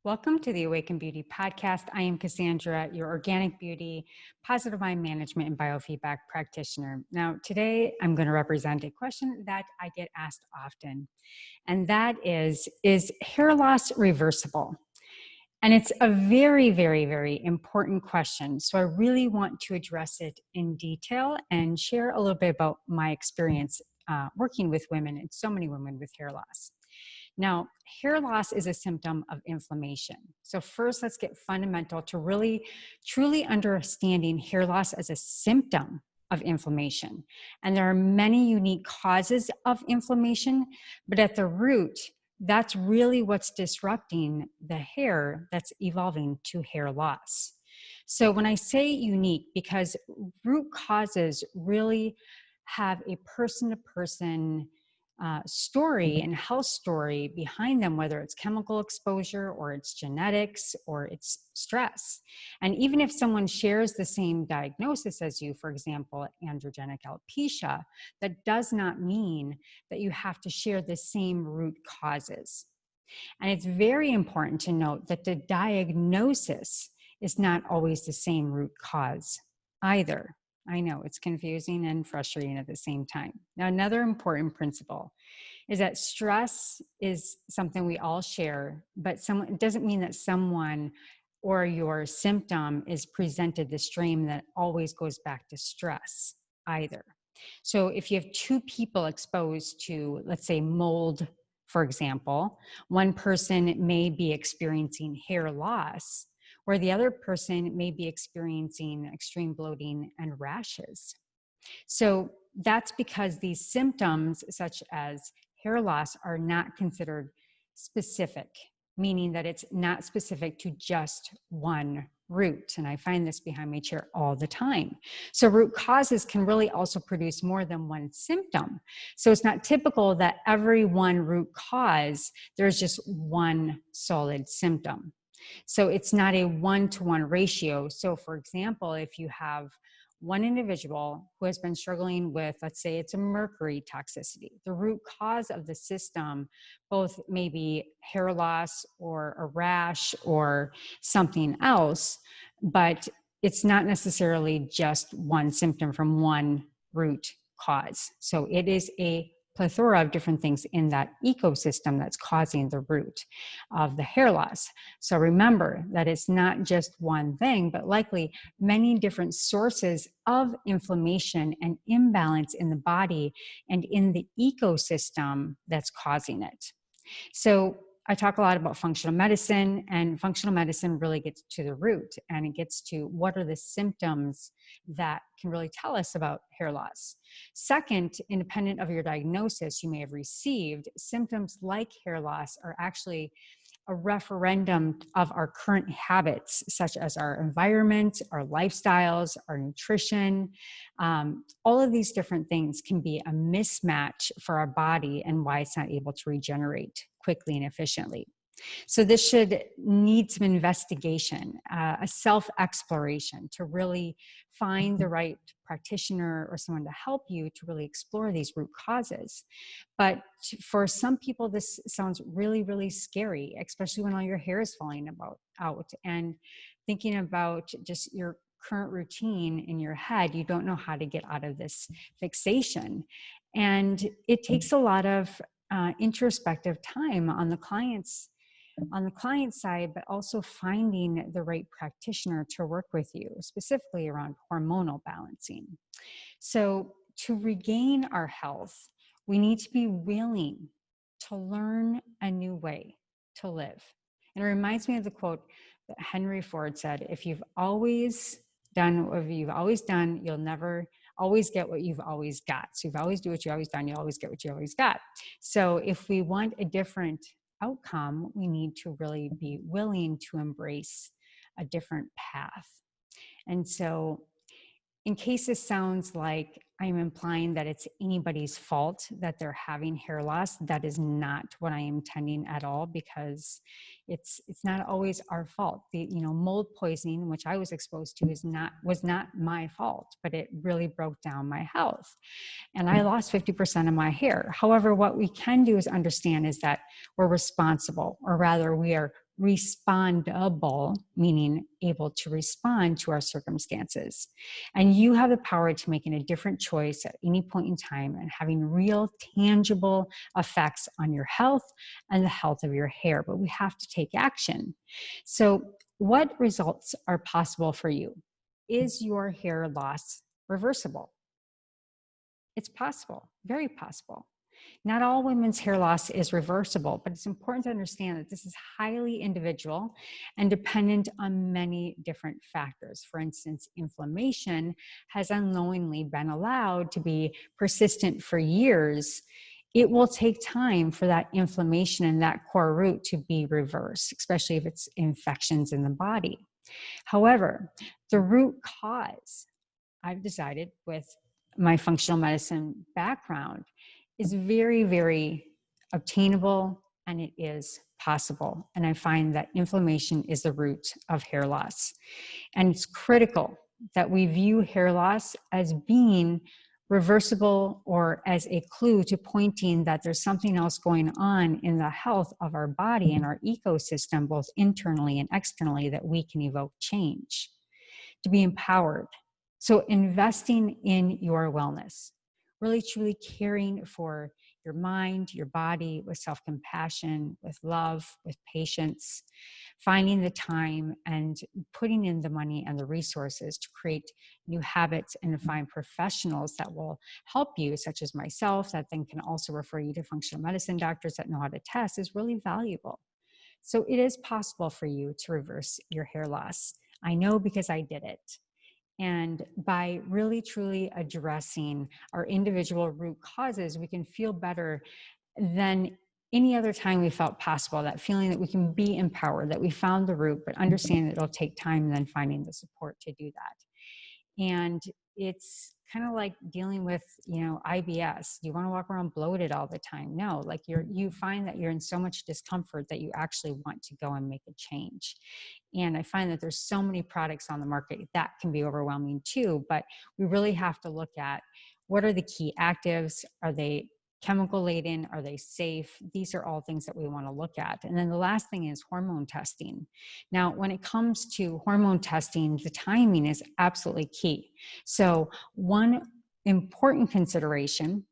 Welcome to the Awaken Beauty podcast. I am Cassandra, your organic beauty, positive mind management, and biofeedback practitioner. Now, today I'm going to represent a question that I get asked often, and that is hair loss reversible? And it's a very, very, very important question. So I really want to address it in detail and share a little bit about my experience working with women and so many women with hair loss. Now, hair loss is a symptom of inflammation. So first, let's get fundamental to really, truly understanding hair loss as a symptom of inflammation. And there are many unique causes of inflammation, but at the root, that's really what's disrupting the hair that's evolving to hair loss. So when I say unique, because root causes really have a person-to-person story and health story behind them, whether it's chemical exposure or it's genetics or it's stress. And even if someone shares the same diagnosis as you, for example, androgenic alopecia, that does not mean that you have to share the same root causes. And it's very important to note that the diagnosis is not always the same root cause either. I know it's confusing and frustrating at the same time. Now, another important principle is that stress is something we all share, but it doesn't mean that someone or your symptom is presented the stream that always goes back to stress either. So if you have two people exposed to, let's say, mold, for example, one person may be experiencing hair loss, where the other person may be experiencing extreme bloating and rashes. So that's because these symptoms, such as hair loss, are not considered specific, meaning that it's not specific to just one root. And I find this behind my chair all the time. So root causes can really also produce more than one symptom. So it's not typical that every one root cause, there's just one solid symptom. So it's not a one-to-one ratio. So for example, if you have one individual who has been struggling with, let's say it's a mercury toxicity, the root cause of the system, both maybe hair loss or a rash or something else, but it's not necessarily just one symptom from one root cause. So it is a plethora of different things in that ecosystem that's causing the root of the hair loss. So remember that it's not just one thing, but likely many different sources of inflammation and imbalance in the body and in the ecosystem that's causing it. So I talk a lot about functional medicine, and functional medicine really gets to the root, and it gets to what are the symptoms that can really tell us about hair loss. Second, independent of your diagnosis you may have received, symptoms like hair loss are actually a referendum of our current habits, such as our environment, our lifestyles, our nutrition. All of these different things can be a mismatch for our body and why it's not able to regenerate quickly and efficiently. So this should need some investigation, a self-exploration to really find the right practitioner or someone to help you to really explore these root causes. But for some people, this sounds really, really scary, especially when all your hair is falling out and thinking about just your current routine in your head. You don't know how to get out of this fixation. And it takes a lot of introspective time on the client's side, but also finding the right practitioner to work with you, specifically around hormonal balancing. So to regain our health, we need to be willing to learn a new way to live. And it reminds me of the quote that Henry Ford said, if you've always done what you've always done, you'll never always get what you've always got. So if you always do what you've always done, you'll always get what you always got. So if we want a different outcome, we need to really be willing to embrace a different path. And so in case this sounds like I'm implying that it's anybody's fault that they're having hair loss, that is not what I am intending at all, because it's not always our fault. The mold poisoning, which I was exposed to, was not my fault, but it really broke down my health. And I lost 50% of my hair. However, what we can do is understand is that we're responsible, or rather we are respondable, meaning able to respond to our circumstances. And you have the power to making a different choice at any point in time and having real, tangible effects on your health and the health of your hair. But we have to take action. So, what results are possible for you? Is your hair loss reversible? It's possible, very possible. Not all women's hair loss is reversible, but it's important to understand that this is highly individual and dependent on many different factors. For instance, inflammation has unknowingly been allowed to be persistent for years. It will take time for that inflammation and that core root to be reversed, especially if it's infections in the body. However, the root cause, I've decided with my functional medicine background, is very, very obtainable, and it is possible. And I find that inflammation is the root of hair loss. And it's critical that we view hair loss as being reversible or as a clue to pointing that there's something else going on in the health of our body and our ecosystem, both internally and externally, that we can evoke change, to be empowered. So investing in your wellness, really truly caring for your mind, your body with self-compassion, with love, with patience, finding the time and putting in the money and the resources to create new habits and to find professionals that will help you, such as myself, that then can also refer you to functional medicine doctors that know how to test, is really valuable. So it is possible for you to reverse your hair loss. I know because I did it. And by really truly addressing our individual root causes, we can feel better than any other time we felt possible. That feeling that we can be empowered, that we found the root, but understand that it'll take time and then finding the support to do that. And it's kind of like dealing with, IBS. You want to walk around bloated all the time? No, like you find that you're in so much discomfort that you actually want to go and make a change. And I find that there's so many products on the market that can be overwhelming too, but we really have to look at what are the key actives? Are they chemical laden? Are they safe? These are all things that we want to look at. And then the last thing is hormone testing. Now, when it comes to hormone testing, the timing is absolutely key. So one important consideration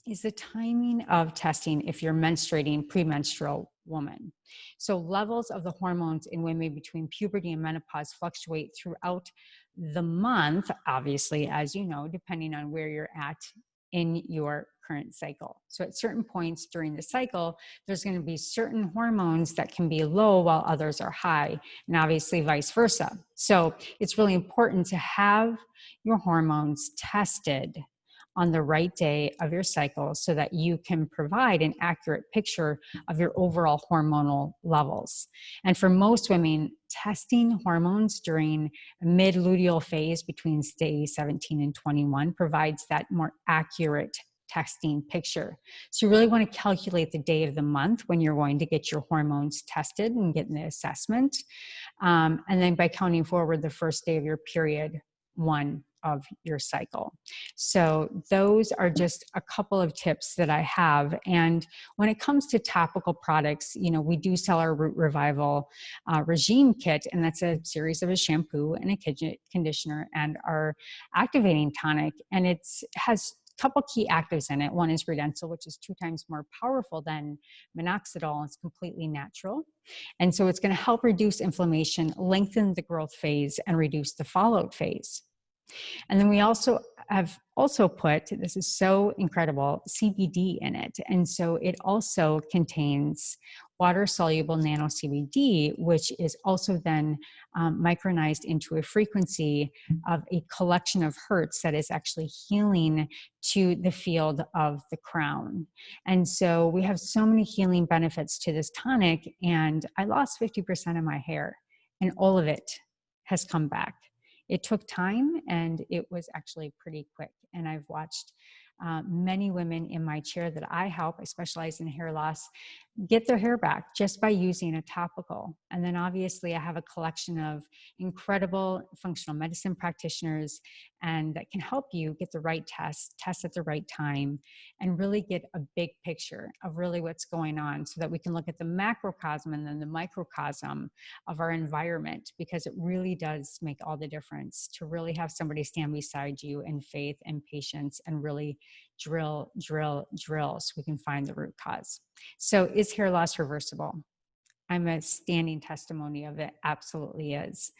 is the timing of testing if you're menstruating, premenstrual woman. So levels of the hormones in women between puberty and menopause fluctuate throughout the month, obviously, as you know, depending on where you're at in your current cycle. So at certain points during the cycle, there's going to be certain hormones that can be low while others are high, and obviously vice versa. So it's really important to have your hormones tested on the right day of your cycle so that you can provide an accurate picture of your overall hormonal levels. And for most women, testing hormones during a mid-luteal phase between day 17 and 21 provides that more accurate testing picture. So you really want to calculate the day of the month when you're going to get your hormones tested and get the assessment. And then by counting forward the first day of your period 1 of your cycle. So those are just a couple of tips that I have. And when it comes to topical products, we do sell our Root Revival regime kit, and that's a series of a shampoo and a conditioner and our activating tonic. And it has a couple key actives in it. One is Redensil, which is 2 times more powerful than minoxidil. It's completely natural. And so it's going to help reduce inflammation, lengthen the growth phase, and reduce the fallout phase. And then we also have put, this is so incredible, CBD in it. And so it also contains water-soluble nano CBD, which is also then micronized into a frequency of a collection of hertz that is actually healing to the field of the crown. And so we have so many healing benefits to this tonic, and I lost 50% of my hair, and all of it has come back. It took time, and it was actually pretty quick. And I've watched Many women in my chair that I help, I specialize in hair loss, get their hair back just by using a topical. And then obviously I have a collection of incredible functional medicine practitioners and that can help you get the right test at the right time, and really get a big picture of really what's going on so that we can look at the macrocosm and then the microcosm of our environment, because it really does make all the difference to really have somebody stand beside you in faith and patience and really drill so we can find the root cause. So is hair loss reversible? I'm a standing testimony of it. Absolutely is.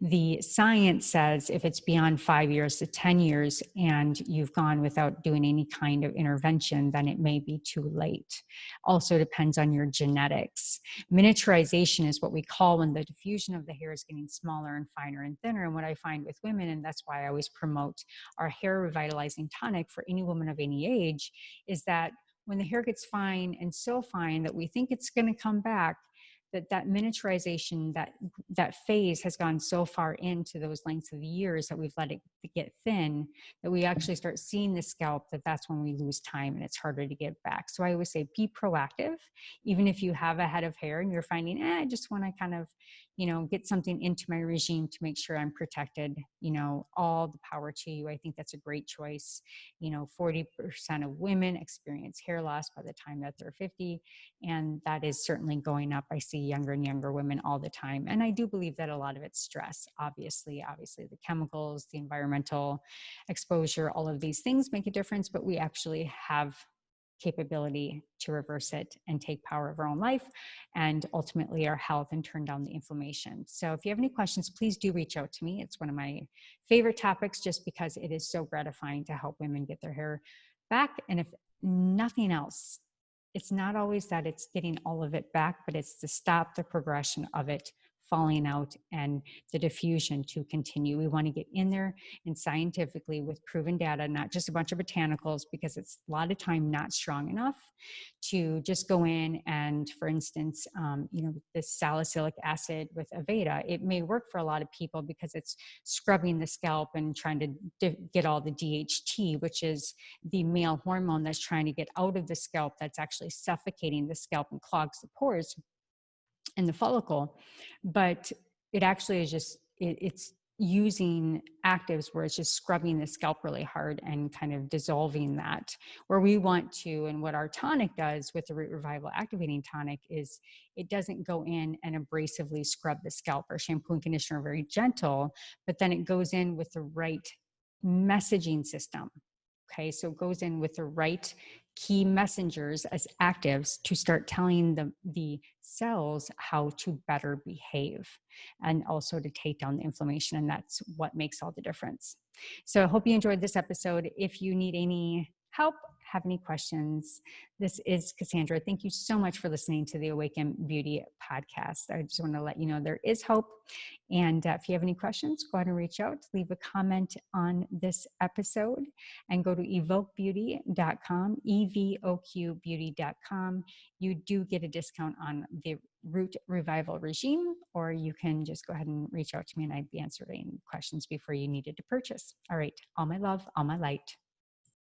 The science says if it's beyond 5 years to 10 years and you've gone without doing any kind of intervention, then it may be too late. Also depends on your genetics. Miniaturization is what we call when the diffusion of the hair is getting smaller and finer and thinner. And what I find with women, and that's why I always promote our hair revitalizing tonic for any woman of any age, is that when the hair gets fine and so fine that we think it's going to come back, that miniaturization, that phase has gone so far into those lengths of years that we've let it get thin, that we actually start seeing the scalp, that's when we lose time and it's harder to get back. So I always say be proactive. Even if you have a head of hair and you're finding, I just want to kind of, get something into my regime to make sure I'm protected, all the power to you. I think that's a great choice. 40% of women experience hair loss by the time that they're 50. And that is certainly going up. I see younger and younger women all the time. And I do believe that a lot of it's stress. Obviously the chemicals, the environmental exposure, all of these things make a difference, but we actually have capability to reverse it and take power of our own life and ultimately our health, and turn down the inflammation. So if you have any questions, please do reach out to me. It's one of my favorite topics just because it is so gratifying to help women get their hair back. And if nothing else, it's not always that it's getting all of it back, but it's to stop the progression of it falling out and the diffusion to continue. We want to get in there and scientifically with proven data, not just a bunch of botanicals, because it's a lot of time not strong enough to just go in and, for instance, this salicylic acid with Aveda, it may work for a lot of people because it's scrubbing the scalp and trying to get all the DHT, which is the male hormone that's trying to get out of the scalp, that's actually suffocating the scalp and clogs the pores in the follicle. But it actually is just, it's using actives where it's just scrubbing the scalp really hard and kind of dissolving that. Where we want to, and what our tonic does with the Root Revival Activating Tonic, is it doesn't go in and abrasively scrub the scalp. Our shampoo and conditioner are very gentle, but then it goes in with the right messaging system. Okay, so it goes in with the right key messengers as actives to start telling the cells how to better behave, and also to take down the inflammation. And that's what makes all the difference. So I hope you enjoyed this episode. If you need any help, have any questions, this is Cassandra. Thank you so much for listening to the Awaken Beauty podcast. I just want to let you know there is hope. And if you have any questions, go ahead and reach out, leave a comment on this episode, and go to evoquebeauty.com, EVOQbeauty.com. You do get a discount on the Root Revival regime, or you can just go ahead and reach out to me and I'd be answering questions before you needed to purchase. All right. All my love, all my light.